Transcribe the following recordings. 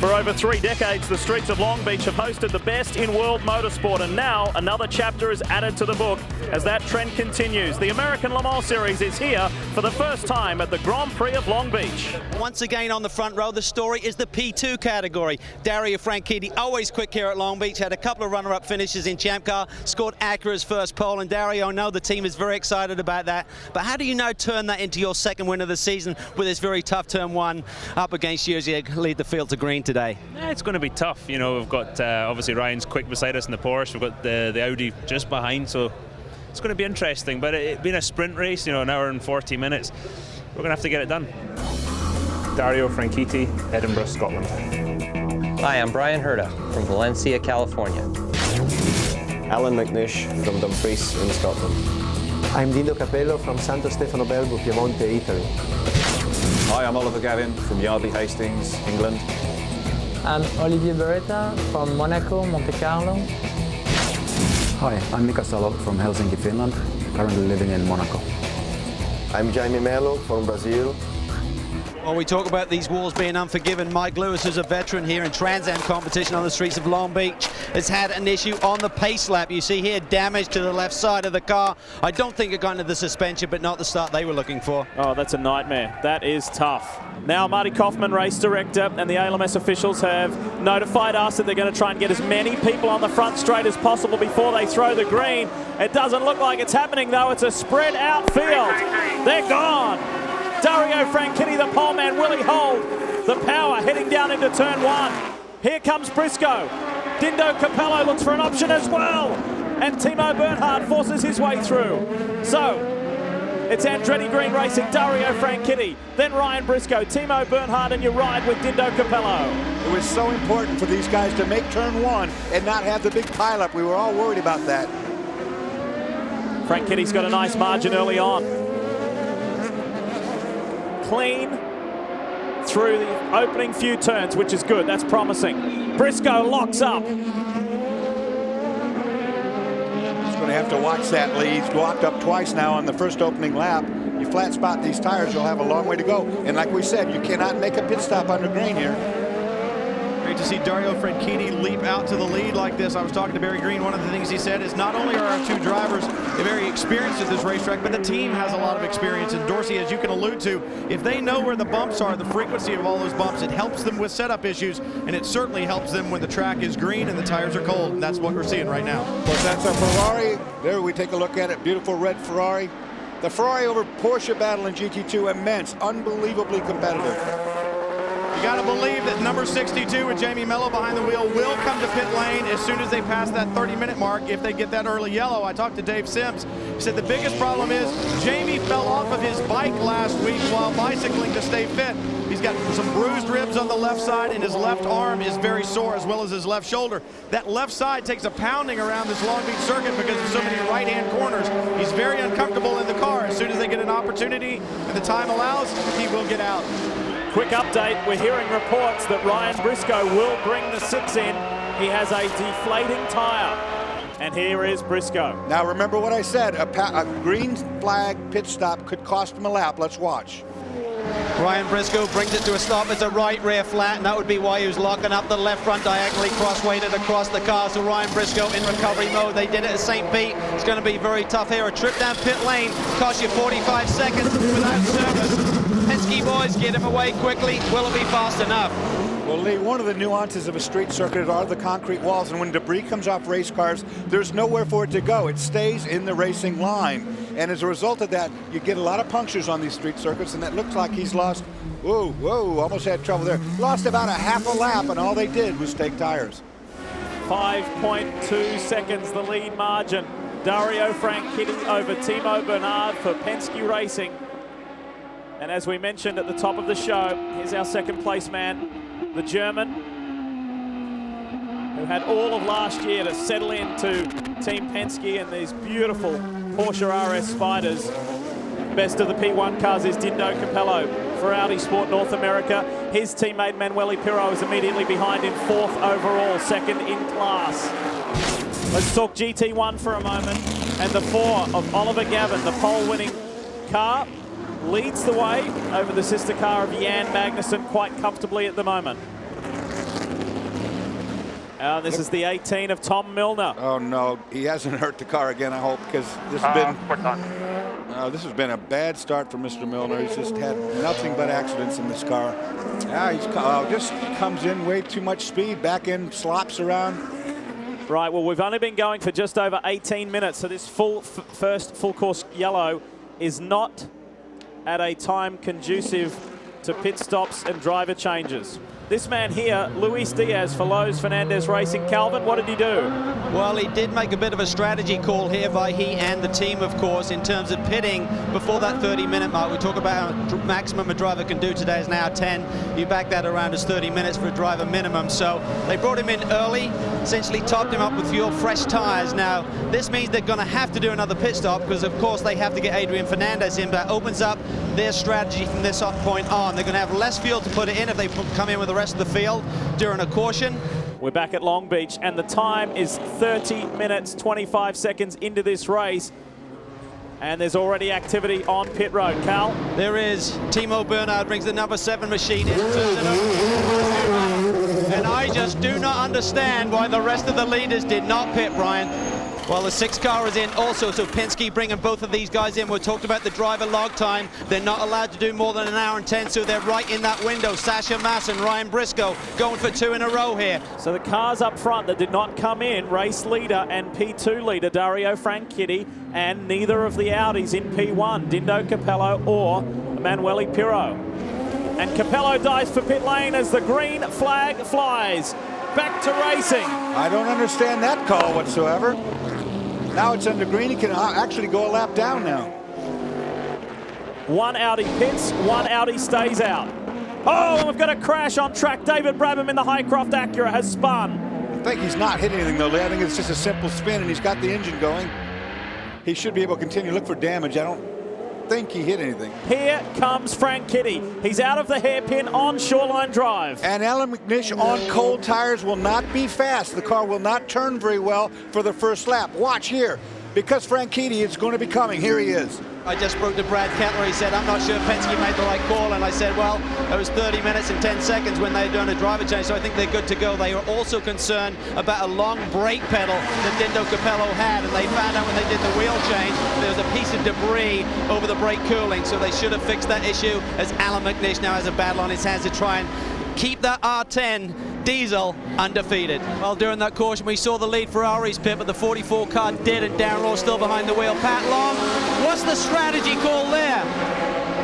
For over 3 decades, the streets of Long Beach have hosted the best in world motorsport, and now another chapter is added to the book as that trend continues. The American Le Mans Series is here for the first time at the Grand Prix of Long Beach. Once again on the front row, the story is the P2 category. Dario Franchitti, always quick here at Long Beach, had a couple of runner-up finishes in Champ Car, scored Acura's first pole, and Dario, I know the team is very excited about that, but how do you now turn that into your second win of the season with this very tough turn one up against you as you lead the field to green today? Yeah, it's going to be tough. You know, we've got obviously Ryan's quick beside us in the Porsche. We've got the Audi just behind, so it's going to be interesting. But it being a sprint race, you know, an hour and 40 minutes, we're going to have to get it done. Dario Franchitti, Edinburgh, Scotland. Hi, I'm Brian Herta from Valencia, California. Alan McNish from Dumfries in Scotland. I'm Dino Capello from Santo Stefano Belbo, Piemonte, Italy. Hi, I'm Oliver Gavin from Yardley Hastings, England. I'm Olivier Beretta from Monaco, Monte Carlo. Hi, I'm Mika Salo from Helsinki, Finland, currently living in Monaco. I'm Jaime Melo from Brazil. While we talk about these walls being unforgiven, Mike Lewis, who's a veteran here in Trans Am competition on the streets of Long Beach, has had an issue on the pace lap. You see here damage to the left side of the car. I don't think it got into the suspension, but not the start they were looking for. Oh, that's a nightmare. That is tough. Now Marty Kaufman, race director, and the ALMS officials have notified us that they're going to try and get as many people on the front straight as possible before they throw the green. It doesn't look like it's happening, though. It's a spread out field. They're gone. Dario Franchitti, the pole man, will he hold the power heading down into turn one? Here comes Briscoe. Dindo Capello looks for an option as well. And Timo Bernhard forces his way through. So, it's Andretti Green Racing, Dario Franchitti, then Ryan Briscoe, Timo Bernhard, and you ride with Dindo Capello. It was so important for these guys to make turn one and not have the big pileup. We were all worried about that. Franchitti's got a nice margin early on. Clean through the opening few turns, which is good. That's promising. Briscoe locks up. He's going to have to watch that lead. He's locked up twice now on the first opening lap. You flat spot these tires, you'll have a long way to go. And like we said, you cannot make a pit stop under green here. Great to see Dario Franchitti leap out to the lead like this. I was talking to Barry Green. One of the things he said is not only are our two drivers very experienced at this racetrack, but the team has a lot of experience. And Dorsey, as you can allude to, if they know where the bumps are, the frequency of all those bumps, it helps them with setup issues, and it certainly helps them when the track is green and the tires are cold. And that's what we're seeing right now. Of course, that's a Ferrari. There we take a look at it. Beautiful red Ferrari. The Ferrari over Porsche battle in GT2, immense, unbelievably competitive. You got to believe that number 62 with Jamie Mello behind the wheel will come to pit lane as soon as they pass that 30-minute mark if they get that early yellow. I talked to Dave Sims. He said the biggest problem is Jamie fell off of his bike last week while bicycling to stay fit. He's got some bruised ribs on the left side, and his left arm is very sore, as well as his left shoulder. That left side takes a pounding around this Long Beach circuit because of so many right-hand corners. He's very uncomfortable in the car. As soon as they get an opportunity and the time allows, he will get out. Quick update, we're hearing reports that Ryan Briscoe will bring the 6 in. He has a deflating tire. And here is Briscoe. Now remember what I said, a green flag pit stop could cost him a lap. Let's watch. Ryan Briscoe brings it to a stop. It's a right rear flat, and that would be why he was locking up the left front diagonally cross-weighted across the car. So Ryan Briscoe in recovery mode. They did it at St. Pete. It's going to be very tough here. A trip down pit lane costs you 45 seconds without service. Penske boys get him away quickly. Will it be fast enough? Well, Lee, one of the nuances of a street circuit are the concrete walls, and when debris comes off race cars, there's nowhere for it to go. It stays in the racing line. And as a result of that, you get a lot of punctures on these street circuits, and it looks like he's lost, whoa, almost had trouble there. Lost about a half a lap, and all they did was take tires. 5.2 seconds, the lead margin. Dario Franchitti over Timo Bernhard for Penske Racing. And as we mentioned at the top of the show, here's our second place man, the German, who had all of last year to settle into Team Penske and these beautiful Porsche RS Spiders. Best of the P1 cars is Dindo Capello for Audi Sport North America. His teammate Manuel Pirro is immediately behind in 4th overall, 2nd in class. Let's talk GT1 for a moment. And the 4 of Oliver Gavin, the pole-winning car, leads the way over the sister car of Jan Magnussen quite comfortably at the moment. This is the 18 of Tom Milner. Oh no, he hasn't hurt the car again, I hope, because this has been a bad start for Mr. Milner. He's just had nothing but accidents in this car. He's just comes in way too much speed, back end slops around. Right, well, we've only been going for just over 18 minutes, so this first full course yellow is not at a time conducive to pit stops and driver changes. This man here, Luis Diaz for Lowe's Fernandez Racing. Calvin, what did he do? Well, he did make a bit of a strategy call here by he and the team, of course, in terms of pitting before that 30-minute mark. We talk about how maximum a driver can do today is now 10. You back that around as 30 minutes for a driver minimum. So they brought him in early, essentially topped him up with fuel, fresh tires. Now, this means they're going to have to do another pit stop because, of course, they have to get Adrian Fernandez in. That opens up their strategy from this point on. They're going to have less fuel to put it in if they come in with the rest of the field during a caution. We're back at Long Beach, and the time is 30 minutes, 25 seconds into this race. And there's already activity on pit road. Cal? There is. Timo Bernhard brings the number 7 machine in. And I just do not understand why the rest of the leaders did not pit, Brian. Well, the 6 car is in also, so Penske bringing both of these guys in. We talked about the driver log time. They're not allowed to do more than 1 hour and 10, so they're right in that window. Sasha Mass and Ryan Briscoe going for 2 in a row here. So the cars up front that did not come in, race leader and P2 leader Dario Franchitti, and neither of the Audis in P1, Dindo Capello or Emanuele Pirro. And Capello dives for pit lane as the green flag flies. Back to racing. I don't understand that call whatsoever. Now it's under green. He can actually go a lap down now. 1 Audi pits, 1 Audi stays out. Oh, and we've got a crash on track. David Brabham in the Highcroft Acura has spun. I think he's not hitting anything though, Lee. I think it's just a simple spin and he's got the engine going. He should be able to continue to look for damage. I don't think he hit anything. Here comes Franchitti. He's out of the hairpin on Shoreline Drive. And Alan McNish on cold tires will not be fast. The car will not turn very well for the first lap. Watch here, because Franchitti is going to be coming. Here he is. I just spoke to Brad Kettler. He said, I'm not sure Penske made the right call. And I said, well, it was 30 minutes and 10 seconds when they were doing a driver change, so I think they're good to go. They were also concerned about a long brake pedal that Dindo Capello had, and they found out when they did the wheel change, there was a piece of debris over the brake cooling, so they should have fixed that issue, as Alan McNish now has a battle on his hands to try and keep that R10 diesel undefeated. Well, during that caution, we saw the lead Ferrari's pit, but the 44 car did, and Darren Law still behind the wheel. Pat Long, what's the strategy call there?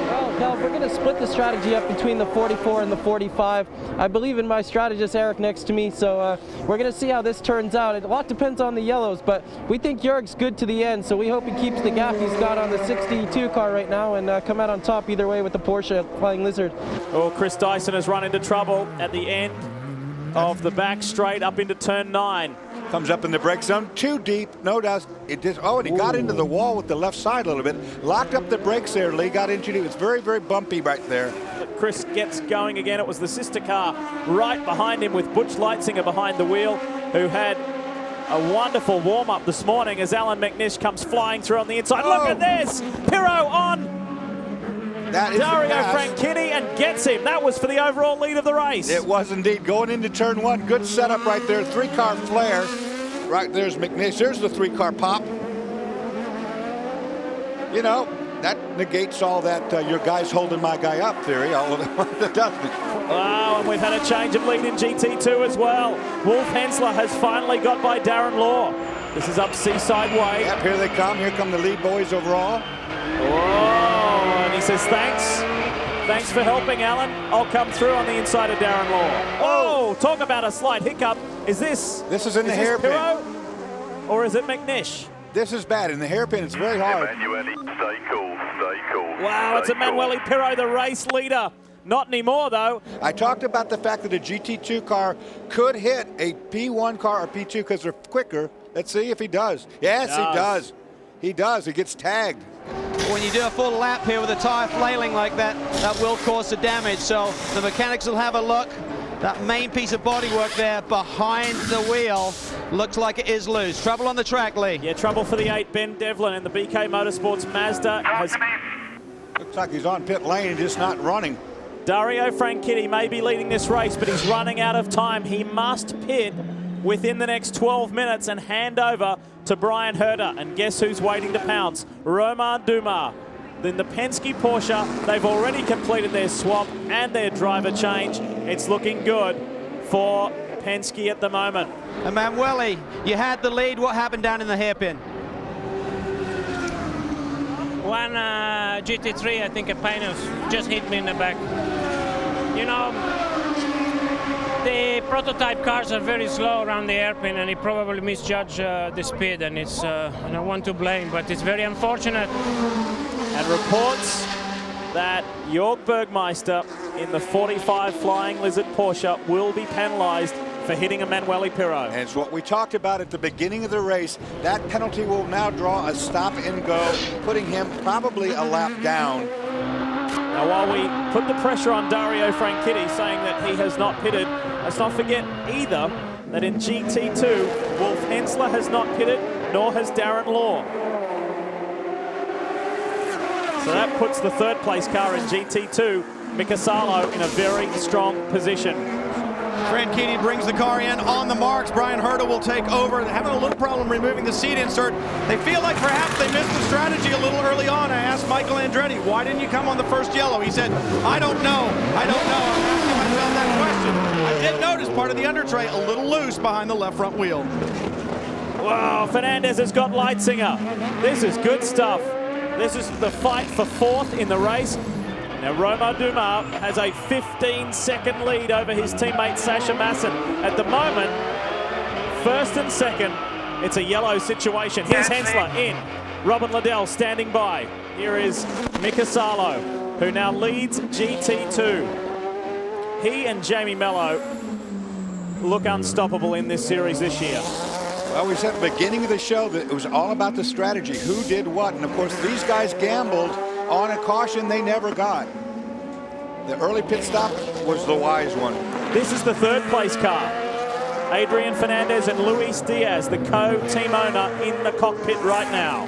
Well, Cal, we're going to split the strategy up between the 44 and the 45. I believe in my strategist, Eric, next to me, so we're going to see how this turns out. A lot depends on the yellows, but we think Jörg's good to the end, so we hope he keeps the gap he's got on the 62 car right now and come out on top either way with the Porsche Flying Lizard. Oh, Chris Dyson has run into trouble at the end of the back straight up into turn 9. Comes up in the brake zone, too deep, no doubt. It just, and he got into the wall with the left side a little bit. Locked up the brakes there, Lee, got into it. It was very, very bumpy right there. But Chris gets going again. It was the sister car right behind him with Butch Leitzinger behind the wheel, who had a wonderful warm-up this morning as Alan McNish comes flying through on the inside. Look at this! Pirro on Dario Franchitti and gets him. That was for the overall lead of the race. It was indeed. Going into turn 1, good setup right there. 3-car flare. Right there's McNish. There's the 3-car pop. You know, that negates all that your guy's holding my guy up theory. All of it doesn't. Wow, and we've had a change of lead in GT2 as well. Wolf Hensler has finally got by Darren Law. This is up Seaside Way. Yep, here they come. Here come the lead boys overall. Oh, and he says, thanks for helping, Alan. I'll come through on the inside of Darren Law. Oh, talk about a slight hiccup. Is this is in the hairpin. Or is it McNish? This is bad. In the hairpin, it's very hard. Emanuele, stay cool. Wow, it's Emanuele Pirro, the race leader. Not anymore, though. I talked about the fact that a GT2 car could hit a P1 car or P2 because they're quicker. Let's see if he does. Yes, he does. He does. He gets tagged. When you do a full lap here with a tire flailing like that, that will cause some damage. So the mechanics will have a look. That main piece of bodywork there behind the wheel looks like it is loose. Trouble on the track, Lee. Yeah, trouble for the 8, Ben Devlin, and the BK Motorsports Mazda has... Looks like he's on pit lane and just not running. Dario Franchitti may be leading this race, but he's running out of time. He must pit within the next 12 minutes and hand over to Brian Herter. And guess who's waiting to pounce? Romain Dumas. Then the Penske Porsche, they've already completed their swap and their driver change. It's looking good for Penske at the moment. Emanuele, you had the lead. What happened down in the hairpin? One GT3, I think a Pinus, just hit me in the back. You know, the prototype cars are very slow around the hairpin, and he probably misjudged the speed, and it's I don't want to blame, but it's very unfortunate. And reports that Jörg Bergmeister in the 45 Flying Lizard Porsche will be penalized for hitting Emanuele Pirro. And it's what we talked about at the beginning of the race. That penalty will now draw a stop and go, putting him probably a lap down. Now, while we put the pressure on Dario Franchitti saying that he has not pitted, let's not forget either that in GT2, Wolf Hensler has not pitted, nor has Darren Law. So that puts the third place car in GT2, Mika Salo, in a very strong position. Franchitti brings the car in on the marks. Brian Herta will take over. They're having a little problem removing the seat insert. They feel like perhaps they missed the strategy a little early on. I asked Michael Andretti, why didn't you come on the first yellow? He said, I don't know. I don't know. I'm asking myself that question. I did notice part of the under tray a little loose behind the left front wheel. Wow, Fernandez has got Leitzinger. This is good stuff. This is the fight for fourth in the race. Now, Romain Dumas has a 15-second lead over his teammate Sasha Masson. At the moment, first and second, it's a yellow situation. Here's Hensler in. Robin Liddell standing by. Here is Mika Salo, who now leads GT2. He and Jamie Mello look unstoppable in this series this year. Well, we said at the beginning of the show that it was all about the strategy, who did what. And, of course, these guys gambled on a caution they never got. The early pit stop was the wise one. This is the third place car. Adrian Fernandez and Luis Diaz, the co-team owner, in the cockpit right now.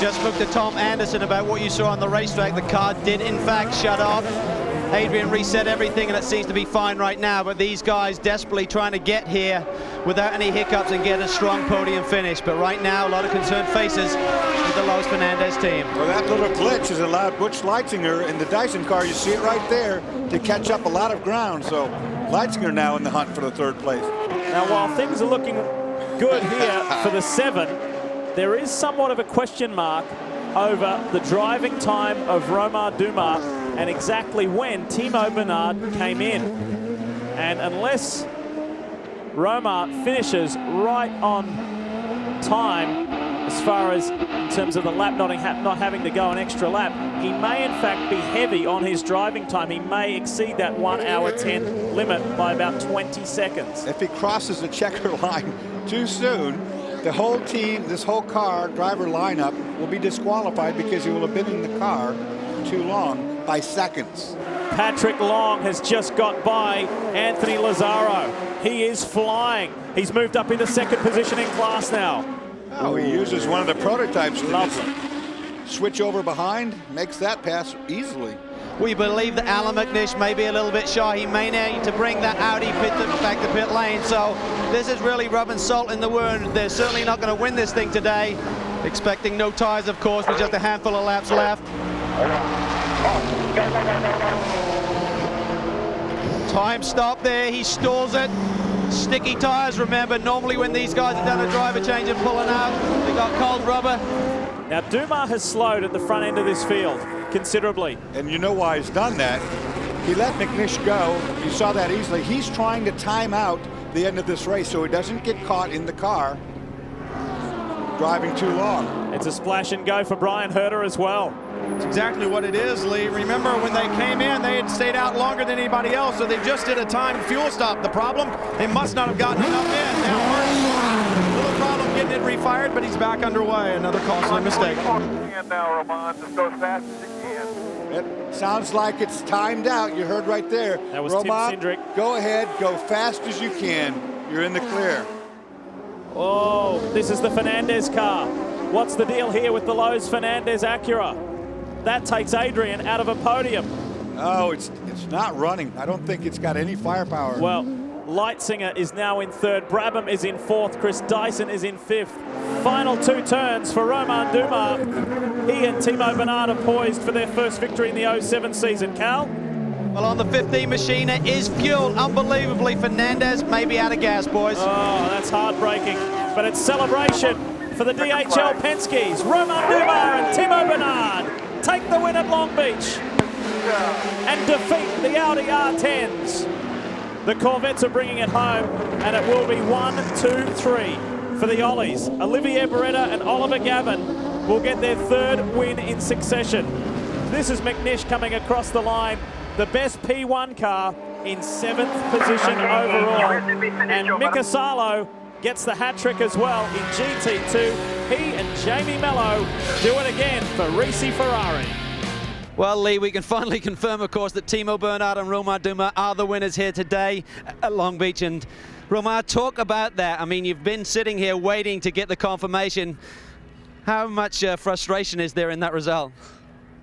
Just spoke to Tom Anderson about what you saw on the racetrack. The car did, in fact, shut off. Adrian reset everything, and it seems to be fine right now. But these guys desperately trying to get here without any hiccups and get a strong podium finish. But right now, a lot of concerned faces with the Los Fernandez team. Well, that little glitch has allowed Butch Leitzinger in the Dyson car, you see it right there, to catch up a lot of ground. So Leitzinger now in the hunt for the third place. Now, while things are looking good here for the 7, there is somewhat of a question mark over the driving time of Romain Dumas and exactly when Timo Bernard came in. And unless Romain finishes right on time, as far as in terms of the lap not having to go an extra lap, he may in fact be heavy on his driving time. He may exceed that 1 hour 10 limit by about 20 seconds. If he crosses the checker line too soon, the whole team, this whole car driver lineup will be disqualified because he will have been in the car too long by seconds. Patrick Long has just got by Anthony Lazzaro. He is flying. He's moved up into second position in class now. Oh, he uses one of the prototypes to just switch over behind, makes that pass easily. We believe that Alan McNish may be a little bit shy. He may need to bring that Audi back to pit lane. So this is really rubbing salt in the wound. They're certainly not going to win this thing today. Expecting no tires, of course, with just a handful of laps left. Time stop there. He stalls it. Sticky tires, remember, normally when these guys have done a driver change and pulling out, they got cold rubber. Now, Dumas has slowed at the front end of this field considerably. And you know why he's done that. He let McNish go. You saw that easily. He's trying to time out the end of this race so he doesn't get caught in the car driving too long. It's a splash and go for Brian Herta as well. It's exactly what it is, Lee. Remember, when they came in, they had stayed out longer than anybody else, so they just did a timed fuel stop. The problem, they must not have gotten enough in. Now, Herta, little problem getting it refired, but he's back underway. Another costly mistake. Now, Roman, just go as fast as you can. It sounds like it's timed out. You heard right there. That was Roman, Tim Cindric. Go ahead, go fast as you can. You're in the clear. Oh, this is the Fernandez car. What's the deal here with the Lowe's Fernandez Acura? That takes Adrian out of a podium. Oh, it's not running. I don't think it's got any firepower. Well, Leitzinger is now in third. Brabham is in fourth. Chris Dyson is in fifth. Final 2 turns for Romain Dumas. He and Timo Bernard are poised for their first victory in the 07 season. Cal? Well, on the 15 machine, it is fueled unbelievably. Fernandez may be out of gas, boys. Oh, that's heartbreaking. But it's celebration for the DHL Penske's. Romain Dumas and Timo Bernard take the win at Long Beach and defeat the Audi R10s. The Corvettes are bringing it home, and it will be 1, 2, 3 for the Ollies. Olivier Beretta and Oliver Gavin will get their third win in succession. This is McNish coming across the line. The best P1 car in 7th position overall. And Mika Salo gets the hat trick as well in GT2. He and Jamie Mello do it again for Risi Ferrari. Well, Lee, we can finally confirm, of course, that Timo Bernard and Romain Dumas are the winners here today at Long Beach. And Romain, talk about that. I mean, you've been sitting here waiting to get the confirmation. How much frustration is there in that result?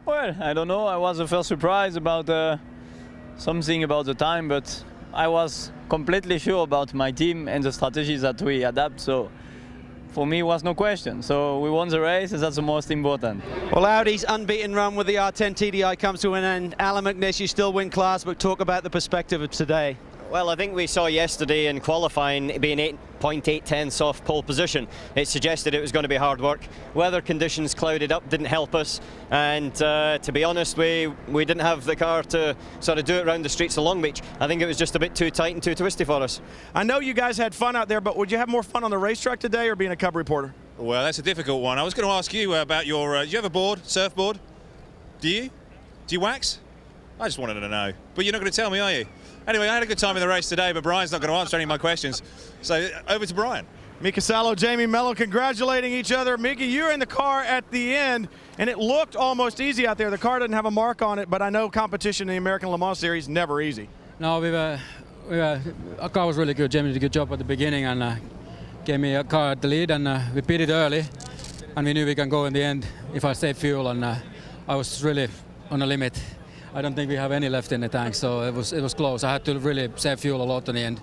Well, I don't know. I was a first surprised about something about the time, but I was completely sure about my team and the strategies that we adapt. So for me, it was no question. So we won the race, and that's the most important. Well, Audi's unbeaten run with the R10 TDI comes to an end. Alan McNish, you still win class, but talk about the perspective of today. Well, I think we saw yesterday in qualifying being 8.8 off pole position. It suggested it was going to be hard work. Weather conditions clouded up, didn't help us, and to be honest, we didn't have the car to sort of do it around the streets of Long Beach. I think it was just a bit too tight and too twisty for us. I know you guys had fun out there, but would you have more fun on the racetrack today or being a Cub reporter? Well, that's a difficult one. I was going to ask you about your, do you have a board, surfboard? Do you? Do you wax? I just wanted to know. But you're not going to tell me, are you? Anyway, I had a good time in the race today, but Brian's not going to answer any of my questions. So over to Brian. Mika Salo, Jamie Mello congratulating each other. Mika, you're in the car at the end, and it looked almost easy out there. The car didn't have a mark on it, but I know competition in the American Le Mans Series never easy. No, our car was really good. Jamie did a good job at the beginning and gave me a car at the lead, and we pitted early, and we knew we can go in the end if I save fuel, and I was really on the limit. I don't think we have any left in the tank, so it was close. I had to really save fuel a lot in the end.